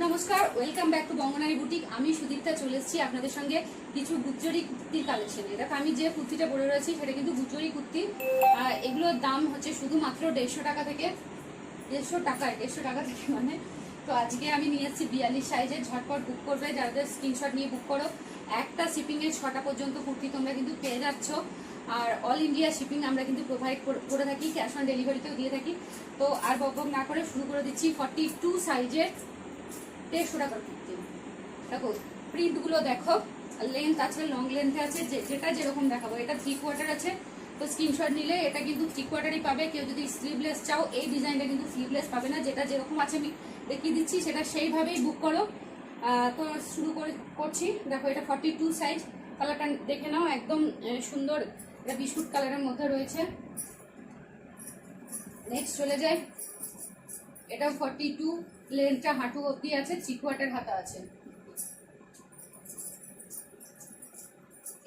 নমস্কার, welcome back to বঙ্গনারী boutique. আমি সুদীপ্তা চলে এসেছি আপনাদের সঙ্গে কিছু গুজ্জরি কুর্তির কালেকশনে। দেখো আমি যে কুর্তিটা পরে রয়েছি সেটা কিন্তু গুজ্জরি কুর্তি। এগুলোর দাম হচ্ছে শুধুমাত্র 150 টাকা থেকে 150 টাকা থেকে মানে। তো আজকে আমি নিয়ে এসেছি 42 সাইজের। ঝটপট বুক করবে, যাদের স্ক্রিনশট নিয়ে বুক করো। একটা শিপিংয়ে 6টা পর্যন্ত কুর্তি তোমরা কিন্তু পেয়ে যাচ্ছ। আর অল ইন্ডিয়া শিপিং আমরা কিন্তু প্রোভাইড করে থাকি, ক্যাশ অন ডেলিভারিতেও দিয়ে থাকি। তো আর বকবক না করে শুরু করে দিচ্ছি 42 সাইজের 150 টাকার কুর্তি। দেখো প্রিন্টগুলো দেখো, লেন্থ আছে, লং লেন্থে আছে, যেটা যেরকম দেখাবো। এটা 3/4 আছে, তো স্ক্রিনশট নিলে এটা কিন্তু 3/4ই পাবে। কেউ যদি স্লিভলেস চাও এই ডিজাইনটা কিন্তু স্লিভলেস পাবে না। যেটা যেরকম আছে আমি দেখিয়ে দিচ্ছি, সেটা সেইভাবেই বুক করো। তো শুরু করছি। দেখো এটা 42 সাইজ। কালারটা দেখে নাও, একদম সুন্দর। এটা বিস্কুট কালারের মধ্যে রয়েছে। নেক্সট চলে যায়, এটাও 42, লেন্থটা হাঁটু অবধি আছে, 3/4 হাতা আছে।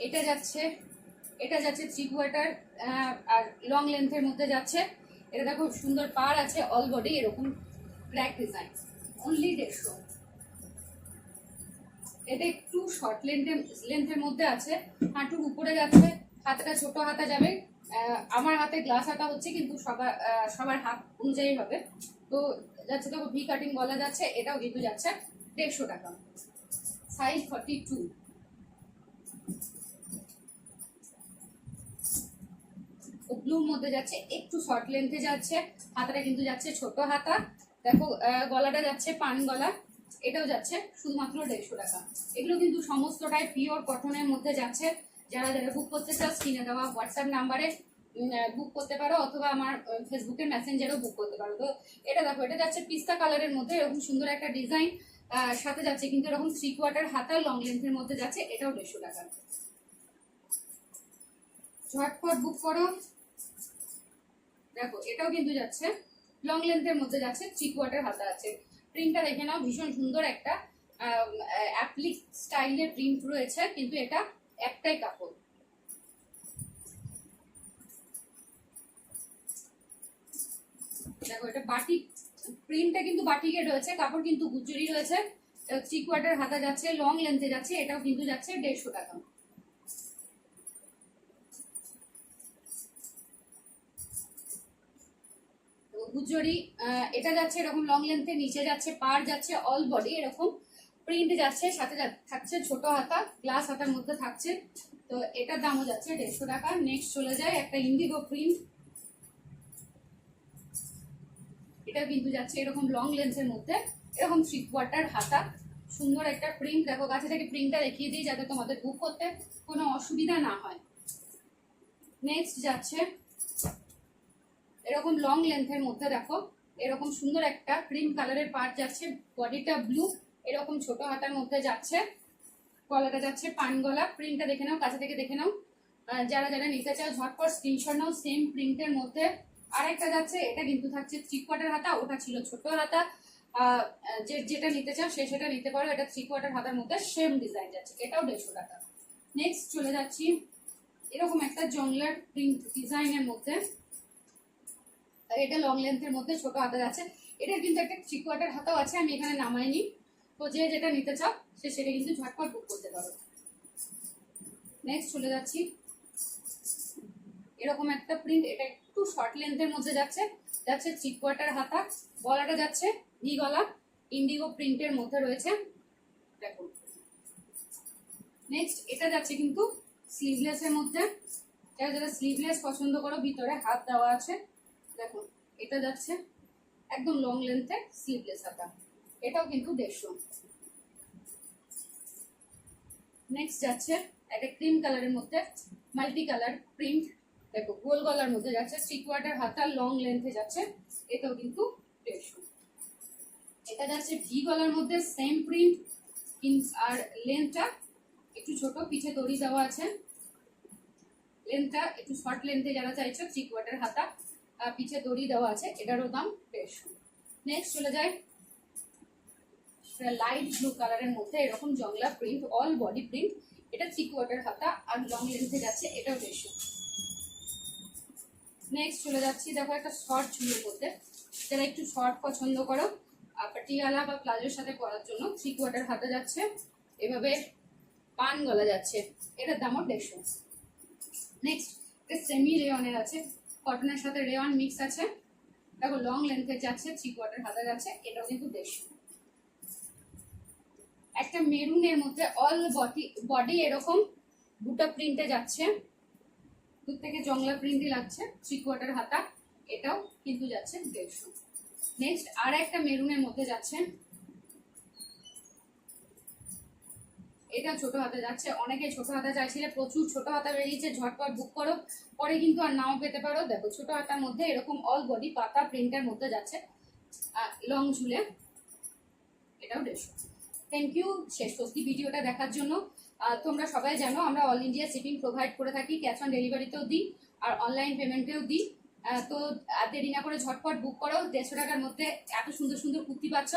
এটা যাচ্ছে 3/4 আর লং লেন্থের মধ্যে যাচ্ছে। এটা দেখো সুন্দর পার আছে, অল বডি এরকম ব্ল্যাক ডিজাইন, অনলি 150। এটা একটু শর্ট লেন্থের মধ্যে আছে, হাঁটুর উপরে যাচ্ছে, হাতটা ছোট হাতা যাবে। আমার হাতে গ্লাস হাতা হচ্ছে, কিন্তু সবার হাত অনুযায়ী হবে। তো যাচ্ছে দেখো ভি কাটিং গলা যাচ্ছে, এটাও কিন্তু যাচ্ছে 150 টাকা। সাইজ 42। ব্লুর মধ্যে যাচ্ছে, একটু শর্ট লেন্থে যাচ্ছে, হাতাটা কিন্তু যাচ্ছে ছোট হাতা। দেখো গলাটা যাচ্ছে পান গলা, এটাও যাচ্ছে শুধুমাত্র 150 টাকা। এগুলো কিন্তু সমস্তটাই পিওর কটনের মধ্যে যাচ্ছে। যারা যারা বুক করতে চাও স্ক্রিনে দেওয়া হোয়াটসঅ্যাপ নাম্বারে বুক করতে পারো, অথবা আমার ফেসবুকের মেসেঞ্জারেও বুক করতে পারো। তো এটা দেখো, এটা যাচ্ছে পিস্তা কালারের মধ্যে, এরকম সুন্দর একটা ডিজাইন সাথে যাচ্ছে কিন্তু এরকম 3/4 হাতা লং লেন্থের মধ্যে যাচ্ছে, এটাও 150 টাকা। ঝটপট বুক করো। দেখো এটাও কিন্তু যাচ্ছে লং লেন্থের মধ্যে যাচ্ছে, 3/4 হাতা আছে। প্রিন্টটা দেখে নাও, ভীষণ সুন্দর একটা অ্যাপ্লিক স্টাইলের প্রিন্ট রয়েছে, কিন্তু এটা একটাই কাপড়। দেখো এটা বাটিক প্রিন্টটা কিন্তু বাটিকে রয়েছে, কাপড় কিন্তু গুজরি রয়েছে। 3/4 হাতা যাচ্ছে, লং লেন্থে যাচ্ছে, এটাও কিন্তু যাচ্ছে 150 টাকা। গুজরি এটা যাচ্ছে এরকম লং লেন্থে, নিচে যাচ্ছে পার যাচ্ছে, অল বডি এরকম প্রিন্ট যাচ্ছে, সাথে থাকছে ছোট হাতা, গ্লাস হাতার মধ্যে থাকছে। তো এটার দামও যাচ্ছে 150 টাকা। নেক্সট চলে যায় একটা ইন্ডিগো প্রিন্ট। এটা কিন্তু যাচ্ছে এরকম লং লেন্থের মধ্যে, এরকম 3/4 হাতা, সুন্দর একটা প্রিন্ট। দেখো কাছে থেকে প্রিন্টটা দেখিয়ে দিই, যাতে তোমাদের বুক করতে কোনো অসুবিধা না হয়। নেক্সট যাচ্ছে এরকম লং লেন্থের মধ্যে, দেখো এরকম সুন্দর একটা ক্রিম কালারের পার্ট যাচ্ছে, বডিটা ব্লু, এরকম ছোট হাতার মধ্যে যাচ্ছে, গলাটা যাচ্ছে পান গলা। প্রিন্টটা দেখে নাও, কাছে থেকে দেখে নাও। যারা যারা নিতে চাও ঝটপট স্ক্রিনশট নাও। সেম প্রিন্টের মধ্যে আরেকটা যাচ্ছে, এটা কিন্তু থাকছে 3/4 হাতা, ওটা ছিল ছোট হাতা। যেটা নিতে চাও সেটা নিতে পারো। এটা 3/4 হাতার মধ্যে সেম ডিজাইন যাচ্ছে, এটাও 150 টাকা। নেক্সট চলে যাচ্ছি এরকম একটা জংলার প্রিন্ট ডিজাইনের মধ্যে, এটা লং লেন্থের মধ্যে ছোট হাতা যাচ্ছে। এটা কিন্তু একটা 3/4 হাতাও আছে, আমি এখানে নামাইনি। তো যে যেটা নিতে চাও সেটা কিন্তু ঝটপট বুক করতে পারো। নেক্সট চলে যাচ্ছি এরকম একটা প্রিন্ট, এটা একটু শর্ট লেন্থের মধ্যে যাচ্ছে 3/4 হাতা, গলাটা যাচ্ছে ভি গলা, ইন্ডিগো প্রিন্টের মধ্যে রয়েছে। দেখো নেক্সট এটা যাচ্ছে কিন্তু স্লিভলেস এর মধ্যে। যারা যারা স্লিভলেস পছন্দ করো, ভিতরে হাত দেওয়া আছে। দেখো এটা যাচ্ছে একদম লং লেন্থে স্লিভলেস হাতা, এটাও কিন্তু 150। নেক্সট যাচ্ছে একটা ক্রিম কালারের মধ্যে মাল্টি কালার প্রিন্ট। দেখো গোল গলার মধ্যে যাচ্ছে, 3/4 হাতা, লং লেন্থে যাচ্ছে, এটাও কিন্তু 150। এটা যাচ্ছে ভি গলার মধ্যে সেম প্রিন্ট, আর লেন্থটা একটু ছোট, পিছে দড়ি দেওয়া আছে। লেন্থটা একটু শর্ট লেন্থে যারা চাইছো, 3/4 হাতা, পিছে দড়ি দেওয়া আছে, এটারও দাম 150। নেক্সট চলে যায় লাইট ব্লু কালারের মধ্যে এরকম জংলা প্রিন্ট, অল বডি প্রিন্ট, এটা 3/4 হাতা আর লং লেন্থে যাচ্ছে, এটাও 150। নেক্সট চলে যাচ্ছি দেখো একটা শর্ট চুলের মধ্যে, যারা একটু শর্ট পছন্দ করো পাটিয়ালা বা প্লাজোর সাথে পরার জন্য 3/4 হাতা যাচ্ছে, এভাবে পান গলা যাচ্ছে, এটার দামও 150। নেক্সট সেমি রেয়নের আছে, কটনের সাথে রেয়ন মিক্স আছে, দেখো লং লেন্থে যাচ্ছে, 3/4 হাতা যাচ্ছে, এটাও কিন্তু 150। একটা মেরুনের মধ্যে অল বডি এরকম বুটা প্রিন্টে যাচ্ছে, দূর থেকে জংলা প্রিন্টে লাগছে, 3/4 হাতা, এটাও কিন্তু যাচ্ছে 150। নেক্সট আর একটা মেরুনের মধ্যে যাচ্ছে, এটা ছোট হাতে যাচ্ছে, অনেকে ছোট হাতা চাইছিলে, প্রচুর ছোট হাতা বেরিয়েছে, ঝটপট বুক করো, পরে কিন্তু আর নাও পেতে পারো। দেখো ছোট হাতার মধ্যে এরকম অল বডি পাতা প্রিন্টের মধ্যে যাচ্ছে, লং ঝুলে, এটাও 150। থ্যাংক ইউ শেষ করছি ভিডিওটা দেখার জন্য। তোমরা সবাই জানো আমরা অল ইন্ডিয়া শিপিং প্রোভাইড করে থাকি, ক্যাশ অন ডেলিভারিতেও দিই আর অনলাইন পেমেন্টেও দিই। তো দেরি না করে ঝটপট বুক করো, 150 টাকার মধ্যে এত সুন্দর সুন্দর কুর্তি পাচ্ছ।